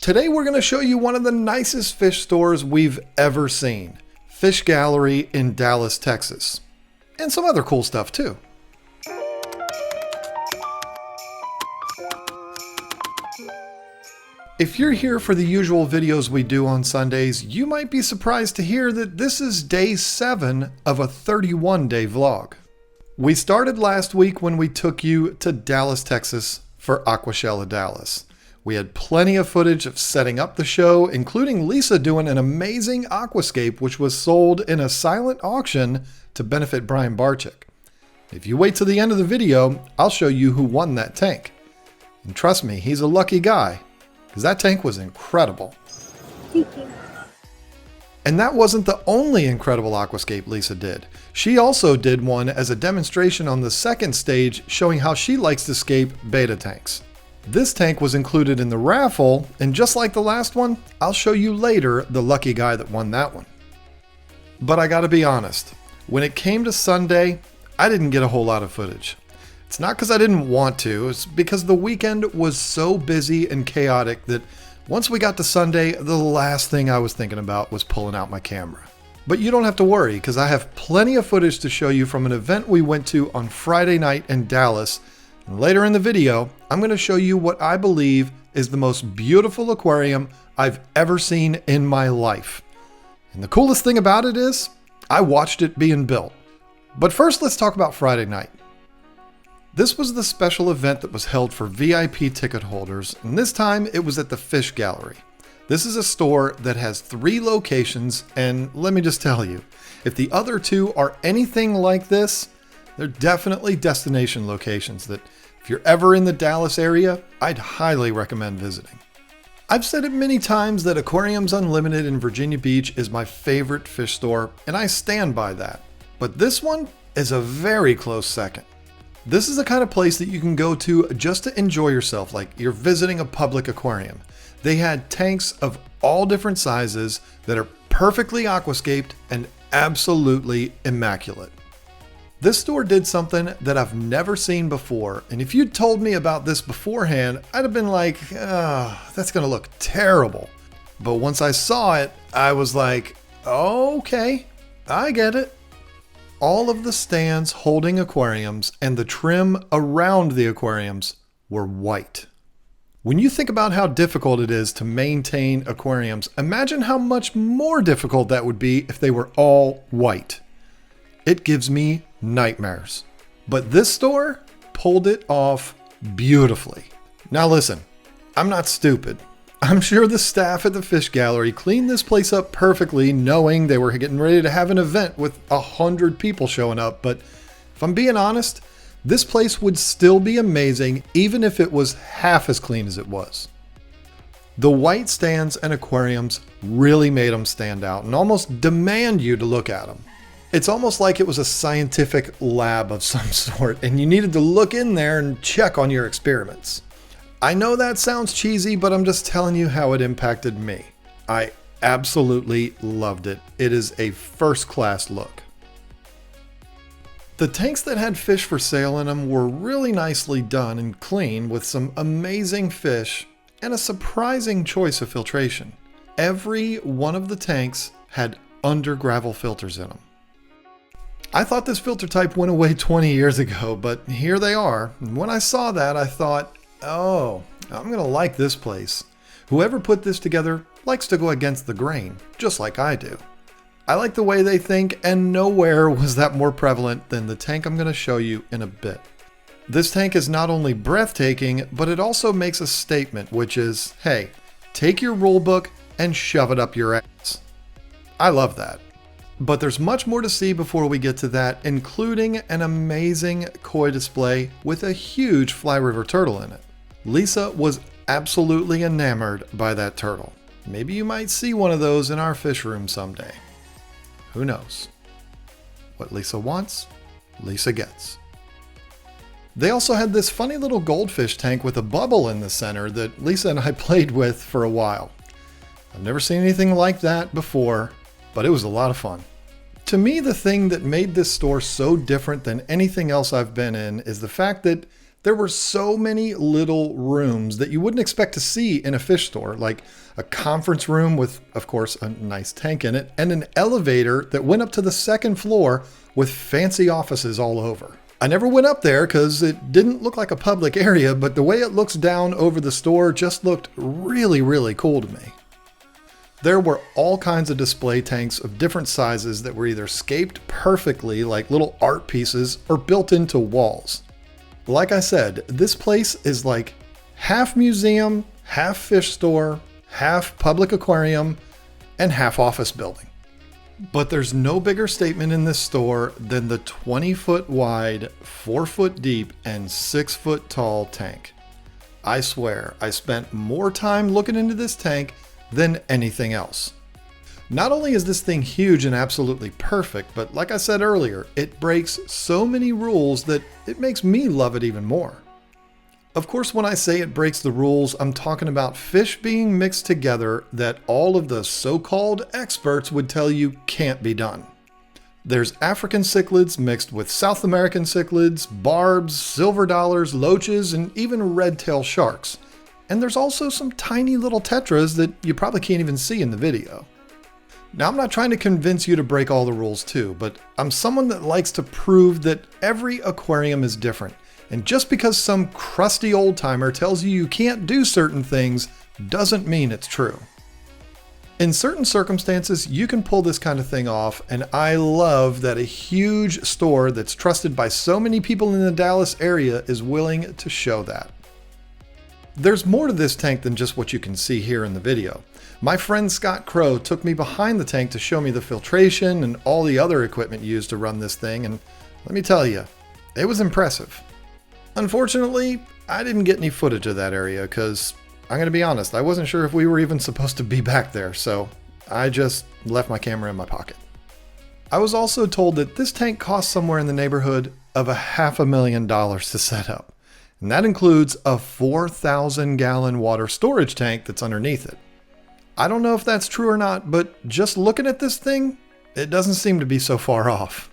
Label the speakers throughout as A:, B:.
A: Today we're going to show you one of the nicest fish stores we've ever seen. Fish Gallery in Dallas, Texas. And some other cool stuff too. If you're here for the usual videos we do on Sundays, you might be surprised to hear that this is day 7 of a 31-day vlog. We started last week when we took you to Dallas, Texas for Aquashella Dallas. We had plenty of footage of setting up the show, including Lisa doing an amazing aquascape which was sold in a silent auction to benefit Bartek. If you wait till the end of the video, I'll show you who won that tank. And trust me, he's a lucky guy, because that tank was incredible.
B: Thank you.
A: And that wasn't the only incredible aquascape Lisa did. She also did one as a demonstration on the second stage showing how she likes to scape beta tanks. This tank was included in the raffle, and just like the last one, I'll show you later the lucky guy that won that one. But I gotta be honest, when it came to Sunday, I didn't get a whole lot of footage. It's not because I didn't want to, it's because the weekend was so busy and chaotic that once we got to Sunday, the last thing I was thinking about was pulling out my camera. But you don't have to worry, because I have plenty of footage to show you from an event we went to on Friday night in Dallas. And later in the video, I'm going to show you what I believe is the most beautiful aquarium I've ever seen in my life. And the coolest thing about it is, I watched it being built. But first, let's talk about Friday night. This was the special event that was held for VIP ticket holders, and this time it was at the Fish Gallery. This is a store that has 3 locations, and let me just tell you, if the other 2 are anything like this, they're definitely destination locations that if you're ever in the Dallas area, I'd highly recommend visiting. I've said it many times that Aquariums Unlimited in Virginia Beach is my favorite fish store, and I stand by that. But this one is a very close second. This is the kind of place that you can go to just to enjoy yourself, like you're visiting a public aquarium. They had tanks of all different sizes that are perfectly aquascaped and absolutely immaculate. This store did something that I've never seen before, and if you'd told me about this beforehand, I'd have been like, that's gonna look terrible. But once I saw it, I was like, oh, okay, I get it. All of the stands holding aquariums and the trim around the aquariums were white. When you think about how difficult it is to maintain aquariums, imagine how much more difficult that would be if they were all white. It gives me nightmares. But this store pulled it off beautifully. Now listen, I'm not stupid. I'm sure the staff at the Fish Gallery cleaned this place up perfectly, knowing they were getting ready to have an event with 100 people showing up, but if I'm being honest, this place would still be amazing even if it was half as clean as it was. The white stands and aquariums really made them stand out and almost demand you to look at them. It's almost like it was a scientific lab of some sort, and you needed to look in there and check on your experiments. I know that sounds cheesy, but I'm just telling you how it impacted me. I absolutely loved it. It is a first-class look. The tanks that had fish for sale in them were really nicely done and clean with some amazing fish and a surprising choice of filtration. Every one of the tanks had under gravel filters in them. I thought this filter type went away 20 years ago, but here they are. And when I saw that, I thought, oh, I'm gonna like this place. Whoever put this together likes to go against the grain, just like I do. I like the way they think, and nowhere was that more prevalent than the tank I'm gonna show you in a bit. This tank is not only breathtaking, but it also makes a statement, which is, hey, take your rule book and shove it up your ass. I love that. But there's much more to see before we get to that, including an amazing koi display with a huge fly river turtle in it. Lisa was absolutely enamored by that turtle. Maybe you might see one of those in our fish room someday. Who knows? What Lisa wants, Lisa gets. They also had this funny little goldfish tank with a bubble in the center that Lisa and I played with for a while. I've never seen anything like that before, but it was a lot of fun. To me, the thing that made this store so different than anything else I've been in is the fact that There were so many little rooms that you wouldn't expect to see in a fish store, like a conference room with, of course, a nice tank in it, and an elevator that went up to the second floor with fancy offices all over. I never went up there because it didn't look like a public area, but the way it looks down over the store just looked really, really cool to me. There were all kinds of display tanks of different sizes that were either scaped perfectly like little art pieces or built into walls. Like I said, this place is like half museum, half fish store, half public aquarium, and half office building. But there's no bigger statement in this store than the 20-foot wide, 4-foot deep, and 6-foot tall tank. I swear, I spent more time looking into this tank than anything else. Not only is this thing huge and absolutely perfect, but like I said earlier, it breaks so many rules that it makes me love it even more. Of course, when I say it breaks the rules, I'm talking about fish being mixed together that all of the so-called experts would tell you can't be done. There's African cichlids mixed with South American cichlids, barbs, silver dollars, loaches, and even red-tail sharks. And there's also some tiny little tetras that you probably can't even see in the video. Now, I'm not trying to convince you to break all the rules too, but I'm someone that likes to prove that every aquarium is different. And just because some crusty old timer tells you you can't do certain things doesn't mean it's true. In certain circumstances, you can pull this kind of thing off, and I love that a huge store that's trusted by so many people in the Dallas area is willing to show that. There's more to this tank than just what you can see here in the video. My friend Scott Crow took me behind the tank to show me the filtration and all the other equipment used to run this thing, and let me tell you, it was impressive. Unfortunately, I didn't get any footage of that area because, I'm going to be honest, I wasn't sure if we were even supposed to be back there, so I just left my camera in my pocket. I was also told that this tank cost somewhere in the neighborhood of $500,000 to set up, and that includes a 4,000-gallon water storage tank that's underneath it. I don't know if that's true or not, but just looking at this thing, it doesn't seem to be so far off.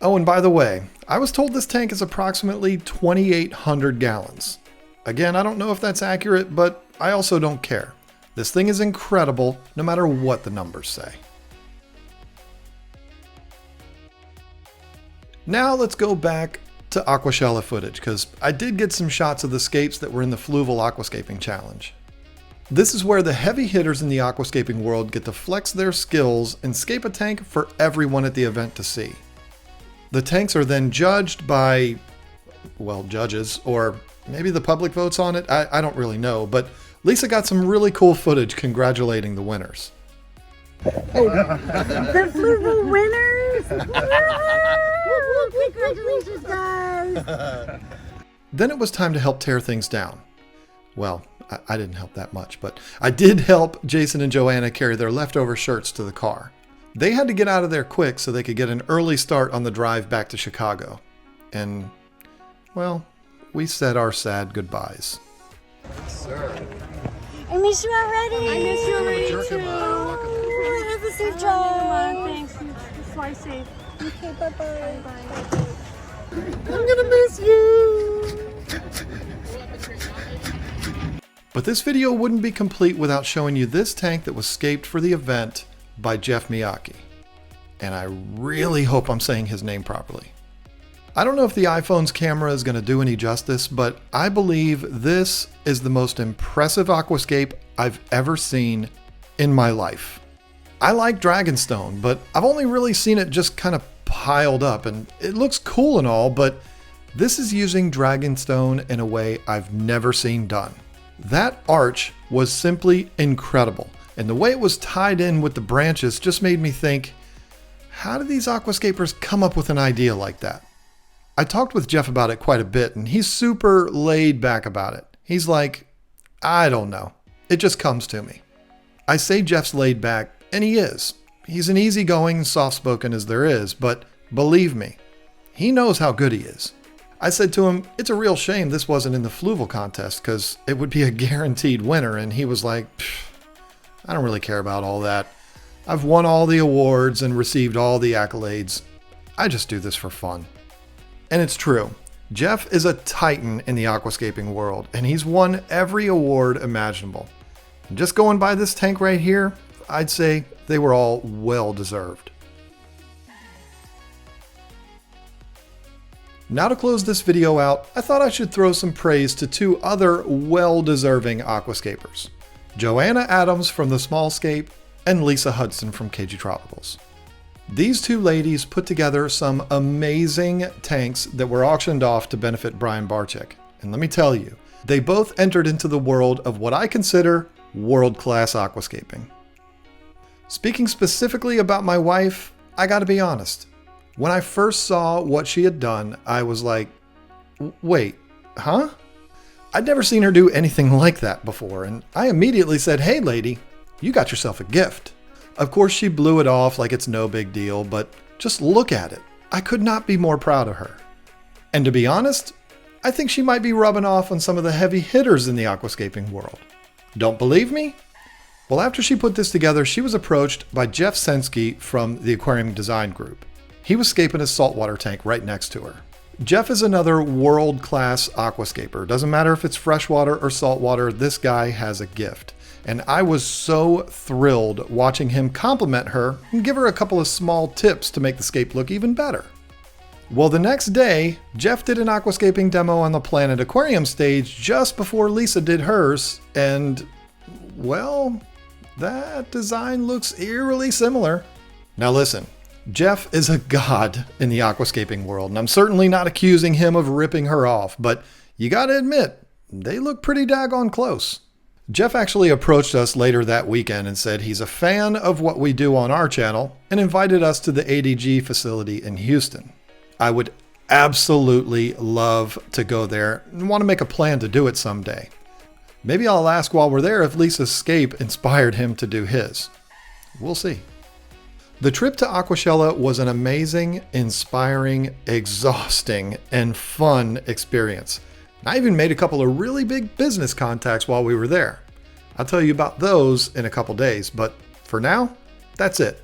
A: Oh, and by the way, I was told this tank is approximately 2,800 gallons. Again, I don't know if that's accurate, but I also don't care. This thing is incredible, no matter what the numbers say. Now let's go back to Aquashella footage, because I did get some shots of the scapes that were in the Fluval Aquascaping Challenge. This is where the heavy hitters in the aquascaping world get to flex their skills and scape a tank for everyone at the event to see. The tanks are then judged by, well, judges, or maybe the public votes on it, I don't really know, but Lisa got some really cool footage congratulating the winners.
B: The Fluval winners! Congratulations, guys!
A: Then it was time to help tear things down. Well, I didn't help that much, but I did help Jason and Joanna carry their leftover shirts to the car. They had to get out of there quick so they could get an early start on the drive back to Chicago. And, well, we said our sad goodbyes.
C: Yes, sir.
B: I miss you already!
D: I miss you already too.
B: Have a safe drive!
D: Thanks. Fly safe.
B: Okay, bye-bye.
A: I'm gonna miss you! But this video wouldn't be complete without showing you this tank that was scaped for the event by Jeff Miyake. And I really hope I'm saying his name properly. I don't know if the iPhone's camera is going to do any justice, but I believe this is the most impressive aquascape I've ever seen in my life. I like Dragonstone, but I've only really seen it just kind of piled up, and it looks cool and all, but this is using Dragonstone in a way I've never seen done. That arch was simply incredible, and the way it was tied in with the branches just made me think, how do these aquascapers come up with an idea like that? I talked with Jeff about it quite a bit, and he's super laid back about it. He's like, I don't know. It just comes to me. I say Jeff's laid back, and he is. He's an easygoing, soft-spoken as there is, but believe me, he knows how good he is. I said to him, it's a real shame this wasn't in the Fluval contest, because it would be a guaranteed winner, and he was like, I don't really care about all that. I've won all the awards and received all the accolades. I just do this for fun. And it's true. Jeff is a titan in the aquascaping world, and he's won every award imaginable. And just going by this tank right here, I'd say they were all well deserved. Now to close this video out, I thought I should throw some praise to two other well-deserving aquascapers. Joanna Adams from the Smallscape and Lisa Hudson from KGTropicals. These two ladies put together some amazing tanks that were auctioned off to benefit Bartek. And let me tell you, they both entered into the world of what I consider world-class aquascaping. Speaking specifically about my wife, I gotta be honest. When I first saw what she had done, I was like, wait, huh? I'd never seen her do anything like that before, and I immediately said, hey lady, you got yourself a gift. Of course she blew it off like it's no big deal, but just look at it. I could not be more proud of her. And to be honest, I think she might be rubbing off on some of the heavy hitters in the aquascaping world. Don't believe me? Well, after she put this together, she was approached by Jeff Sensky from the Aquarium design group. He was scaping his saltwater tank right next to her. Jeff is another world-class aquascaper. Doesn't matter if it's freshwater or saltwater, this guy has a gift. And I was so thrilled watching him compliment her and give her a couple of small tips to make the scape look even better. Well, the next day, Jeff did an aquascaping demo on the Planet Aquarium stage just before Lisa did hers, and, well, that design looks eerily similar. Now listen, Jeff is a god in the aquascaping world, and I'm certainly not accusing him of ripping her off, but you gotta admit, they look pretty daggone close. Jeff actually approached us later that weekend and said he's a fan of what we do on our channel and invited us to the ADG facility in Houston. I would absolutely love to go there and want to make a plan to do it someday. Maybe I'll ask while we're there if Lisa's scape inspired him to do his. We'll see. The trip to Aquashella was an amazing, inspiring, exhausting, and fun experience. I even made a couple of really big business contacts while we were there. I'll tell you about those in a couple days, but for now, that's it.